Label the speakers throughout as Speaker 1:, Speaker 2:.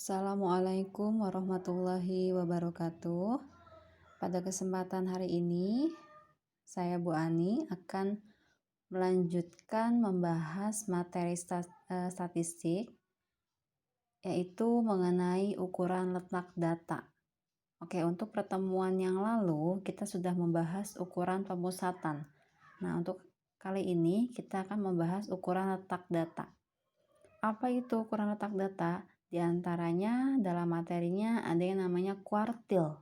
Speaker 1: Assalamualaikum warahmatullahi wabarakatuh. Pada kesempatan hari ini, saya Bu Ani akan melanjutkan membahas materi statistik, yaitu mengenai ukuran letak data. Oke, untuk pertemuan yang lalu kita sudah membahas ukuran pemusatan. Nah, untuk kali ini kita akan membahas ukuran letak data. Apa itu ukuran letak data? Di antaranya dalam materinya ada yang namanya kuartil,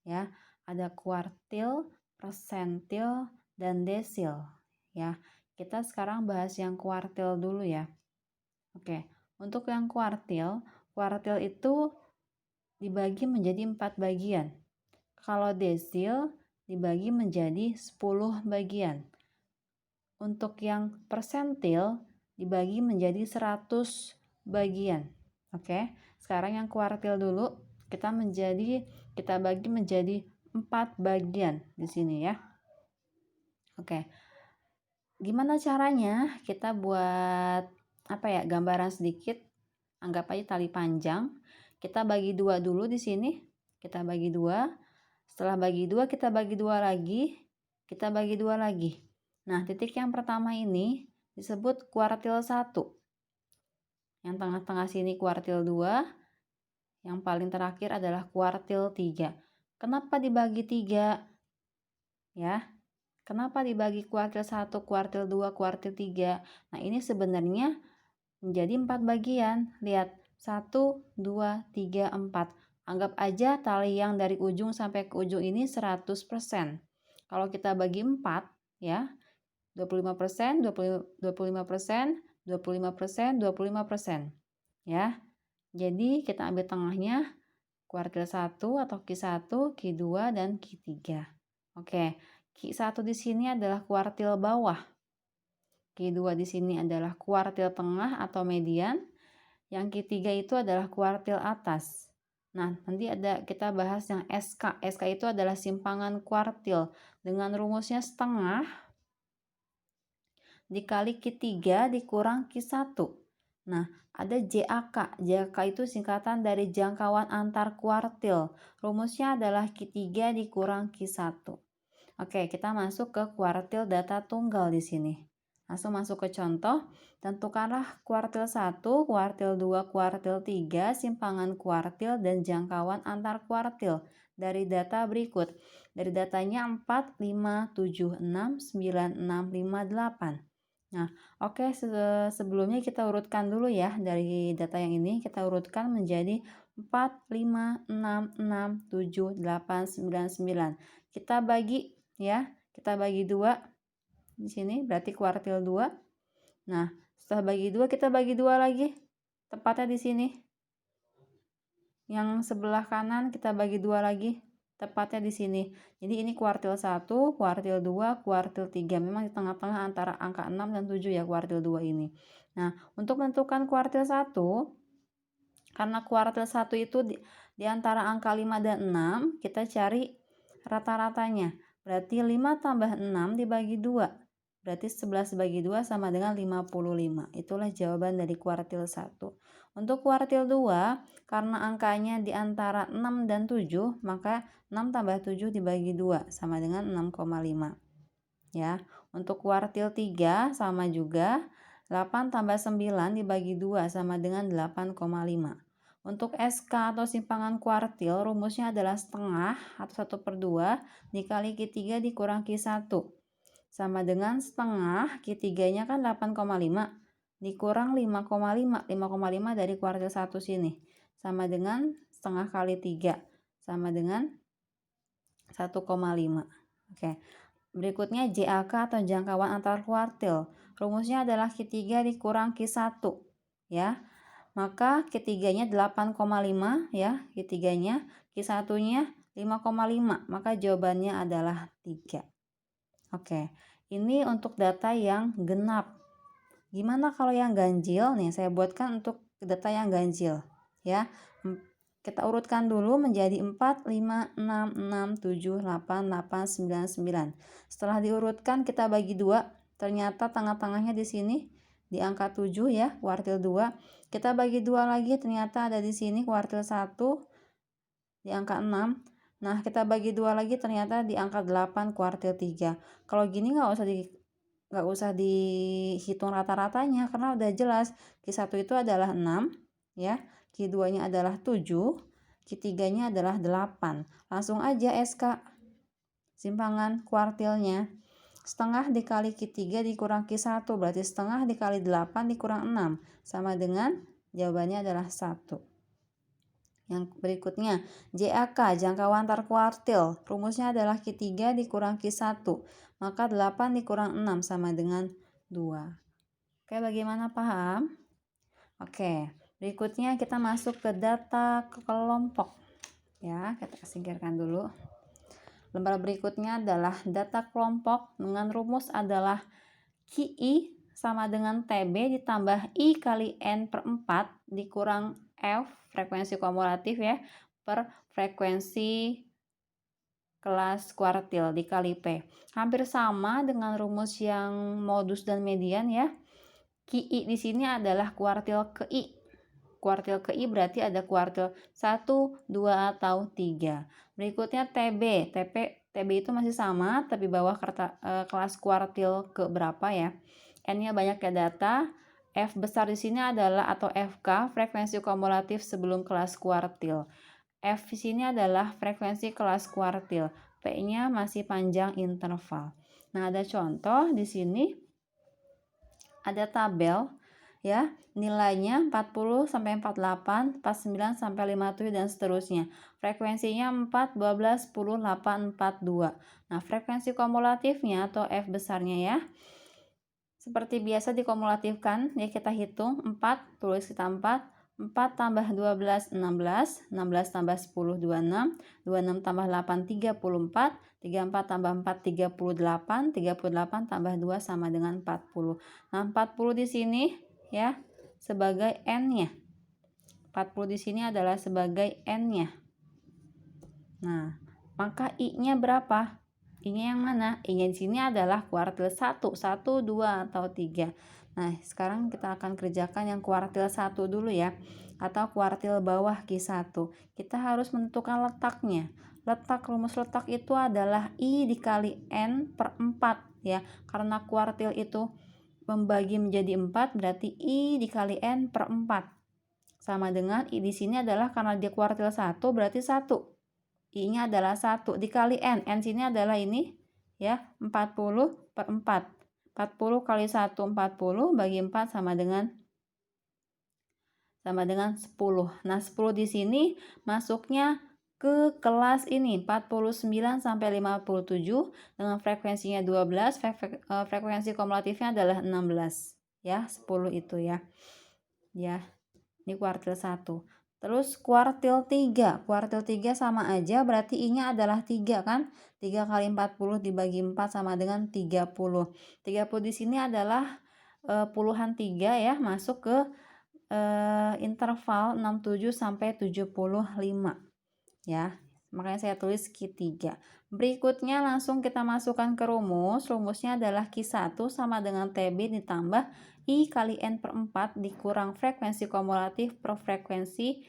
Speaker 1: ya. Ada kuartil, persentil, dan desil, ya. Kita sekarang bahas yang kuartil dulu ya. Oke, untuk yang kuartil itu dibagi menjadi 4 bagian. Kalau desil dibagi menjadi 10 bagian. Untuk yang persentil dibagi menjadi 100 bagian. Oke, sekarang yang kuartil dulu kita bagi menjadi 4 bagian di sini ya. Oke. Gimana caranya? Kita buat gambaran sedikit. Anggap aja tali panjang. Kita bagi 2 dulu di sini. Kita bagi 2. Setelah bagi 2 kita bagi 2 lagi. Kita bagi 2 lagi. Nah, titik yang pertama ini disebut kuartil 1. Yang tengah-tengah sini kuartil 2. Yang paling terakhir adalah kuartil 3. Kenapa dibagi 3? Ya. Kenapa dibagi kuartil 1, kuartil 2, kuartil 3? Nah, ini sebenarnya menjadi 4 bagian. Lihat, 1, 2, 3, 4. Anggap aja tali yang dari ujung sampai ke ujung ini 100%. Kalau kita bagi 4, ya, 25%, 25%, 25%, 25%. Ya. Jadi kita ambil tengahnya kuartil 1 atau Q1, Q2 dan Q3. Oke, Q1 di sini adalah kuartil bawah. Q2 di sini adalah kuartil tengah atau median. Yang Q3 itu adalah kuartil atas. Nah, nanti kita bahas yang SK. SK itu adalah simpangan kuartil dengan rumusnya setengah dikali Q3 dikurang Q1. Nah, ada JAK. JAK itu singkatan dari jangkauan antar kuartil. Rumusnya adalah Q3 dikurang Q1. Oke, kita masuk ke kuartil data tunggal di sini. Langsung masuk ke contoh. Tentukanlah kuartil 1, kuartil 2, kuartil 3, simpangan kuartil dan jangkauan antar kuartil dari data berikut. Dari datanya 4, 5, 7, 6, 9, 6, 5, 8. Nah, oke, sebelumnya kita urutkan dulu ya. Dari data yang ini kita urutkan menjadi 4, 5, 6, 6, 7, 8, 9, 9. Kita bagi ya. Kita bagi 2 di sini berarti kuartil 2. Nah, setelah bagi 2 kita bagi 2 lagi. Tepatnya di sini. Yang sebelah kanan kita bagi 2 lagi. Tepatnya di sini. Jadi ini kuartil 1, kuartil 2, kuartil 3. Memang di tengah-tengah antara angka 6 dan 7 ya kuartil 2 ini. Nah, untuk menentukan kuartil 1, karena kuartil 1 itu di antara angka 5 dan 6, kita cari rata-ratanya. Berarti 5 tambah 6 dibagi 2. Berarti 11 bagi 2 sama dengan 55. Itulah jawaban dari kuartil 1. Untuk kuartil 2, karena angkanya di antara 6 dan 7, maka 6 tambah 7 dibagi 2 sama dengan 6,5. Ya. Untuk kuartil 3 sama juga, 8 tambah 9 dibagi 2 sama dengan 8,5. Untuk SK atau simpangan kuartil, rumusnya adalah setengah atau 1/2 dikali Q3 dikurang Q1. Sama dengan setengah, Q3-nya kan 8,5 dikurang 5,5. 5,5 dari kuartil 1 sini. Sama dengan setengah kali 3. Sama dengan 1,5. Oke. Berikutnya JAK atau jangkauan antar kuartil. Rumusnya adalah Q3 dikurang Q1. Ya. Maka Q3-nya 8,5 ya, Q3-nya, Q1-nya 5,5. Maka jawabannya adalah 3. Oke. Ini untuk data yang genap. Gimana kalau yang ganjil? Nih, saya buatkan untuk data yang ganjil, ya. Kita urutkan dulu menjadi 4, 5, 6, 6, 7, 8, 8, 9, 9. Setelah diurutkan kita bagi 2. Ternyata tengah-tengahnya di sini di angka 7 ya, kuartil 2. Kita bagi 2 lagi, ternyata ada di sini kuartil 1 di angka 6. Nah, kita bagi 2 lagi, ternyata di angka 8 kuartil 3. Kalau gini nggak usah dihitung rata-ratanya karena udah jelas Q1 itu adalah 6 ya, Q2-nya adalah 7, Q3-nya adalah 8. Langsung aja SK simpangan kuartilnya. Setengah dikali Q3 dikurang Q1 berarti setengah dikali 8 dikurang 6 sama dengan jawabannya adalah 1. Yang berikutnya, JAK, jangkauan antar kuartil. Rumusnya adalah Q3 dikurang Q1. Maka 8 dikurang 6 sama dengan 2. Oke, bagaimana, paham? Oke, berikutnya kita masuk ke data kelompok. Ya, kita singkirkan dulu. Lembar berikutnya adalah data kelompok dengan rumus adalah QI sama dengan TB ditambah I kali N per 4 dikurang F, frekuensi kumulatif ya, per frekuensi kelas kuartil dikali P. Hampir sama dengan rumus yang modus dan median ya. QI di sini adalah kuartil ke I. Kuartil ke I berarti ada kuartil 1, 2, atau 3. Berikutnya TB itu masih sama, tapi bawah kelas kuartil ke berapa ya. N-nya banyak ya data. F besar di sini adalah atau FK, frekuensi kumulatif sebelum kelas kuartil. F di sini adalah frekuensi kelas kuartil. P-nya masih panjang interval. Nah, ada contoh di sini. Ada tabel ya, nilainya 40 sampai 48, 49 sampai 57 dan seterusnya. Frekuensinya 4, 12, 10, 8, 4, 2. Nah, frekuensi kumulatifnya atau F besarnya ya. Seperti biasa dikumulatifkan, ya kita hitung 4, tulis kita 4 tambah 12, 16, 16 tambah 10, 26, 26 tambah 8, 34, 34 tambah 4, 38, 38 tambah 2 sama dengan 40. Nah, 40 di sini ya sebagai N-nya. 40 di sini adalah sebagai N-nya. Nah, maka I-nya berapa? I-nya yang mana? I-nya di sini adalah kuartil 1, 1, 2, atau 3. Nah, sekarang kita akan kerjakan yang kuartil 1 dulu ya, atau kuartil bawah Q1. Kita harus menentukan letaknya. Rumus letak itu adalah I dikali N per 4 ya, karena kuartil itu membagi menjadi 4, berarti I dikali N per 4. Sama dengan I di sini adalah karena dia kuartil 1, berarti 1. I-nya adalah 1 dikali N. N sini adalah ini ya, 40 per 4. 40 kali 1, 40 bagi 4 sama dengan 10. Nah, 10 di sini masuknya ke kelas ini 49 sampai 57 dengan frekuensinya 12, frekuensi kumulatifnya adalah 16 ya, 10 itu ya. Ya, ini kuartil 1. Terus kuartil 3. Kuartil 3 sama aja, berarti I-nya adalah 3 kan? 3 kali 40 dibagi 4 sama dengan 30. 30 di sini adalah puluhan 3 ya, masuk ke interval 67 sampai 75 ya. Makanya saya tulis Q3. Berikutnya langsung kita masukkan ke rumus. Rumusnya adalah Q1 sama dengan TB ditambah I kali N per 4 dikurang frekuensi kumulatif per frekuensi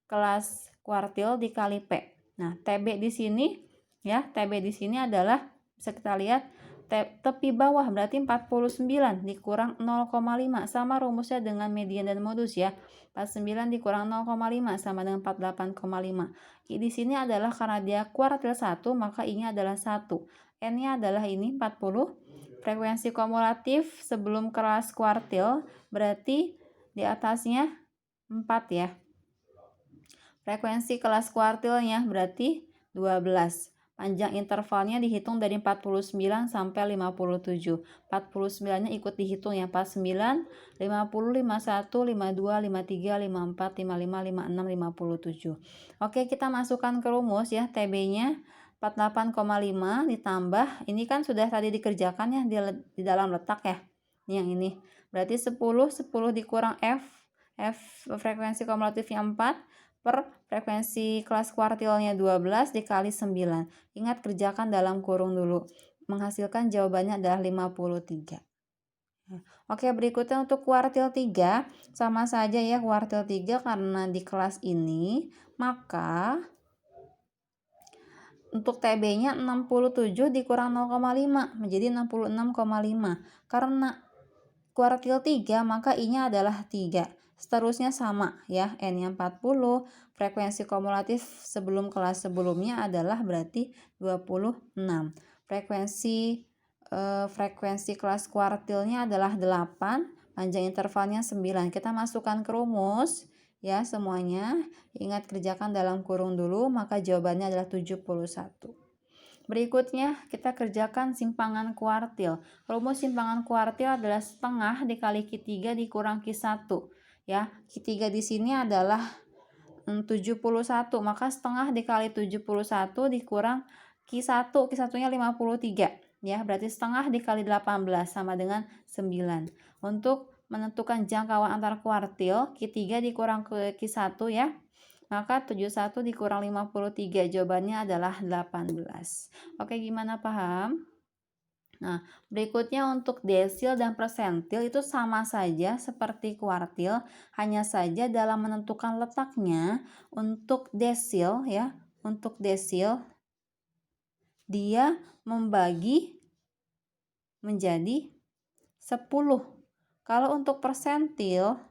Speaker 1: kelas kuartil dikali P. Nah, TB di sini ya, TB di sini adalah bisa kita lihat tepi bawah berarti 49 dikurang 0,5 sama rumusnya dengan median dan modus ya. 49 dikurang 0,5 sama dengan 48,5. I di sini adalah karena dia kuartil 1, maka I-nya adalah 1. N-nya adalah ini 40. Frekuensi kumulatif sebelum kelas kuartil berarti di atasnya 4 ya. Frekuensi kelas kuartilnya berarti 12. Panjang intervalnya dihitung dari 49 sampai 57. 49-nya ikut dihitung ya, 49, 50, 51, 52, 53, 54, 55, 56, 57. Oke, kita masukkan ke rumus ya, TB-nya 48,5 ditambah, ini kan sudah tadi dikerjakan ya di dalam letak ya. Ini yang ini. Berarti 10 dikurang F frekuensi kumulatifnya 4 per frekuensi kelas kuartilnya 12 dikali 9. Ingat kerjakan dalam kurung dulu. Menghasilkan jawabannya adalah 53. Oke, berikutnya untuk kuartil 3, sama saja ya kuartil 3 karena di kelas ini, maka untuk TB-nya 67 dikurang 0,5 menjadi 66,5. Karena kuartil 3 maka I-nya adalah 3. Seterusnya sama ya, N-nya 40, frekuensi kumulatif sebelum kelas sebelumnya adalah berarti 26. Frekuensi kelas kuartilnya adalah 8, panjang intervalnya 9. Kita masukkan ke rumus ya semuanya. Ingat kerjakan dalam kurung dulu, maka jawabannya adalah 71. Berikutnya kita kerjakan simpangan kuartil. Rumus simpangan kuartil adalah setengah dikali Q3 dikurang Q1. Ya, Q3 di sini adalah 71, maka setengah dikali 71 dikurang Q1, Q1-nya 53. Ya, berarti setengah dikali 18 sama dengan 9. Untuk menentukan jangkauan antar kuartil, Q3 dikurang ke Q1 ya. Maka 71 dikurang 53, jawabannya adalah 18. Oke, gimana, paham? Nah, berikutnya untuk desil dan persentil itu sama saja seperti kuartil, hanya saja dalam menentukan letaknya untuk desil ya, untuk desil dia membagi menjadi 10. Kalau untuk persentil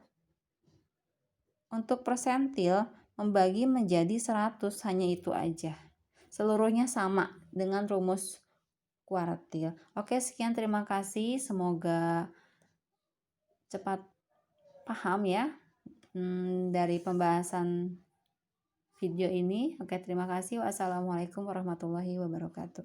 Speaker 1: membagi menjadi 100, hanya itu aja. Seluruhnya sama dengan rumus kuartil. Oke, sekian, terima kasih. Semoga cepat paham ya dari pembahasan video ini. Oke, terima kasih. Wassalamualaikum warahmatullahi wabarakatuh.